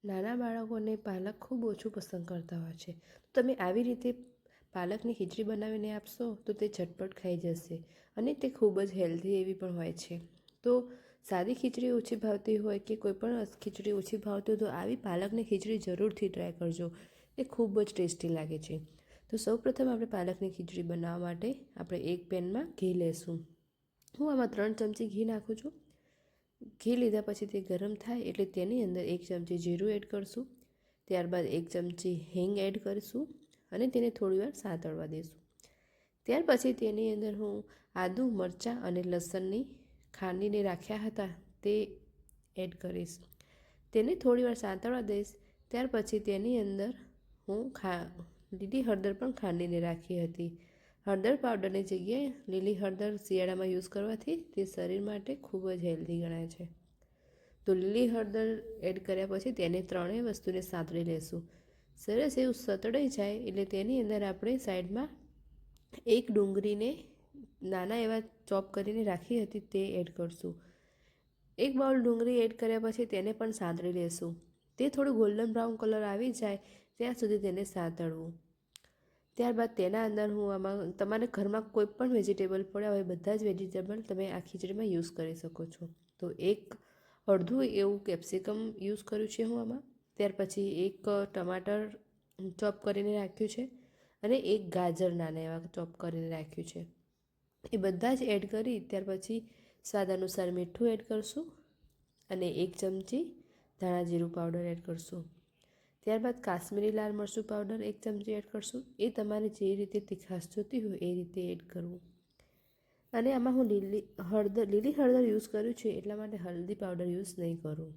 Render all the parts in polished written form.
નાના બાળકોને પાલક ખૂબ ઓછું પસંદ કરતા હોય છે. તો તમે આવી રીતે પાલકની ખીચડી બનાવીને આપશો તો તે ઝટપટ ખાઈ જશે અને તે ખૂબ જ હેલ્ધી એવી પણ હોય છે. તો સાદી ખીચડી ઓછી ભાવતી હોય કે કોઈ પણ ખીચડી ઓછી ભાવતી હોય તો આવી પાલકની ખીચડી જરૂરથી ટ્રાય કરજો. એ ખૂબ જ ટેસ્ટી લાગે છે. તો સૌપ્રથમ આપણે પાલકની ખીચડી બનાવવા માટે આપણે એક પેનમાં ઘી લેશું. હું આમાં 3 ચમચી ઘી નાખું છું. ઘી લીધા પછી તે ગરમ થાય એટલે તેની અંદર 1 ચમચી જીરું એડ કરશું. ત્યારબાદ 1 ચમચી હિંગ એડ કરીશું અને તેને થોડીવાર સાંતળવા દઈશું. ત્યાર પછી તેની અંદર હું આદું, મરચાં અને લસણની ખાંડીને રાખ્યા હતા તે એડ કરીશ. તેને થોડીવાર સાંતળવા દઈશ. ત્યાર પછી તેની અંદર હું લીલી હળદર પણ ખાંડીને રાખી હતી. હળદર પાવડરની જગ્યાએ લીલી હળદર શિયાળામાં યુઝ કરવાથી તે શરીર માટે ખૂબ જ હેલ્ધી ગણાય છે. તો લીલી હળદર એડ કર્યા પછી તેને ત્રણેય વસ્તુને સાંતળી લેશું. સરસ એવું સતળાઈ જાય એટલે તેની અંદર આપણે સાઈડમાં એક ડુંગળીને નાના એવા ચોપ કરીને રાખી હતી તે એડ કરશું. 1 બાઉલ ડુંગળી એડ કર્યા પછી તેને પણ સાંતળી લેશું. તે થોડું ગોલ્ડન બ્રાઉન કલર આવી જાય ત્યાં સુધી તેને સાંતળવું. ત્યારબાદ તેના અંદર હું આમાં તમારે ઘરમાં કોઈ પણ વેજીટેબલ પડ્યા હોય બધા જ વેજીટેબલ તમે આ ખીચડીમાં યુઝ કરી શકો છો. તો અડધું એવું કેપ્સિકમ યુઝ કર્યું છે હું આમાં. ત્યાર પછી 1 ટમાટર ચોપ કરીને રાખ્યું છે અને 1 ગાજર નાના એવા ચોપ કરીને રાખ્યું છે. એ બધા જ એડ કરી ત્યાર પછી સ્વાદ અનુસાર મીઠું એડ કરશું અને 1 ચમચી ધાણા જીરું પાવડર એડ કરશું. ત્યારબાદ કાશ્મીરી લાલ મરચું પાવડર 1 ચમચી એડ કરશું. એ તમારે જે રીતે તીખાશ જોતી હોય એ રીતે એડ કરવું. અને આમાં હું લીલી હળદર યુઝ કર્યું છે એટલા માટે હળદી પાવડર યુઝ નહીં કરું.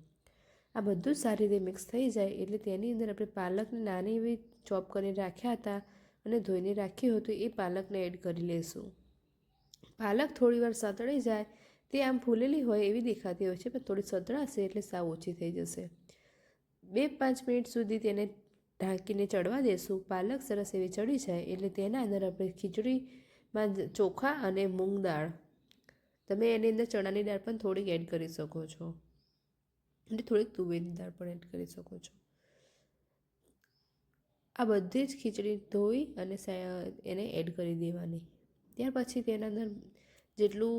આ બધું જ સારી રીતે મિક્સ થઈ જાય એટલે તેની અંદર આપણે પાલકને નાની એવી ચોપ કરીને રાખ્યા હતા અને ધોઈને રાખ્યું હતું એ પાલકને એડ કરી લઈશું. પાલક થોડીવાર સતળાઈ જાય તે આમ ફૂલેલી હોય એવી દેખાતી હોય છે પણ થોડી સતળાશે એટલે સાવ ઓછી થઈ જશે. 2-5 મિનિટ સુધી તેને ઢાંકીને ચડવા દેશું. પાલક સરસ એવી ચડી જાય એટલે તેના અંદર આપણે ખીચડીમાં ચોખા અને મૂંગ દાળ, તમે એની અંદર ચણાની દાળ પણ થોડીક એડ કરી શકો છો અને થોડીક તુવેરની દાળ પણ એડ કરી શકો છો. આ બધી જ ખીચડી ધોઈ અને એને એડ કરી દેવાની. ત્યાર પછી તેના અંદર જેટલું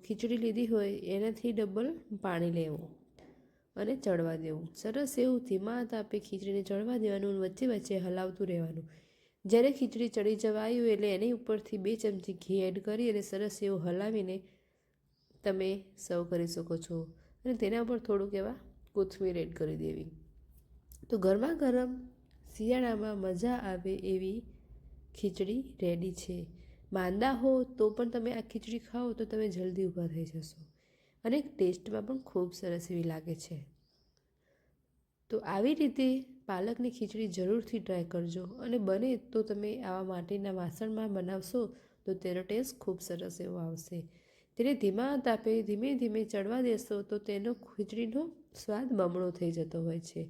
ખીચડી લીધી હોય એનાથી ડબલ પાણી લેવું અને ચડવા દેવું. સરસ એવું ધીમા તાપે ખીચડીને ચડવા દેવાનું, વચ્ચે વચ્ચે હલાવતું રહેવાનું. જ્યારે ખીચડી ચડી જવા આવ્યું એટલે એની ઉપરથી 2 ચમચી ઘી એડ કરી અને સરસ એવું હલાવીને તમે સર્વ કરી શકો છો અને તેના ઉપર થોડુંક એવા કોથમીર એડ કરી દેવી. તો ગરમા ગરમ શિયાળામાં મજા આવે એવી ખીચડી રેડી છે. માંદા હો તો પણ તમે આ ખીચડી ખાઓ તો તમે જલ્દી ઊભા થઈ જશો અને ટેસ્ટમાં પણ ખૂબ સરસ એવી લાગે છે. તો આવી રીતે પાલકની ખીચડી જરૂરથી ટ્રાય કરજો અને બને તો તમે આવા માટીના વાસણમાં બનાવશો તો તેનો ટેસ્ટ ખૂબ સરસ એવો આવશે. તેને ધીમા તાપે ધીમે ધીમે ચડવા દેશો તો તેનો ખીચડીનો સ્વાદ બમણો થઈ જતો હોય છે.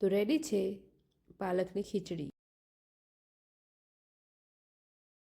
તો રેડી છે પાલકની ખીચડી.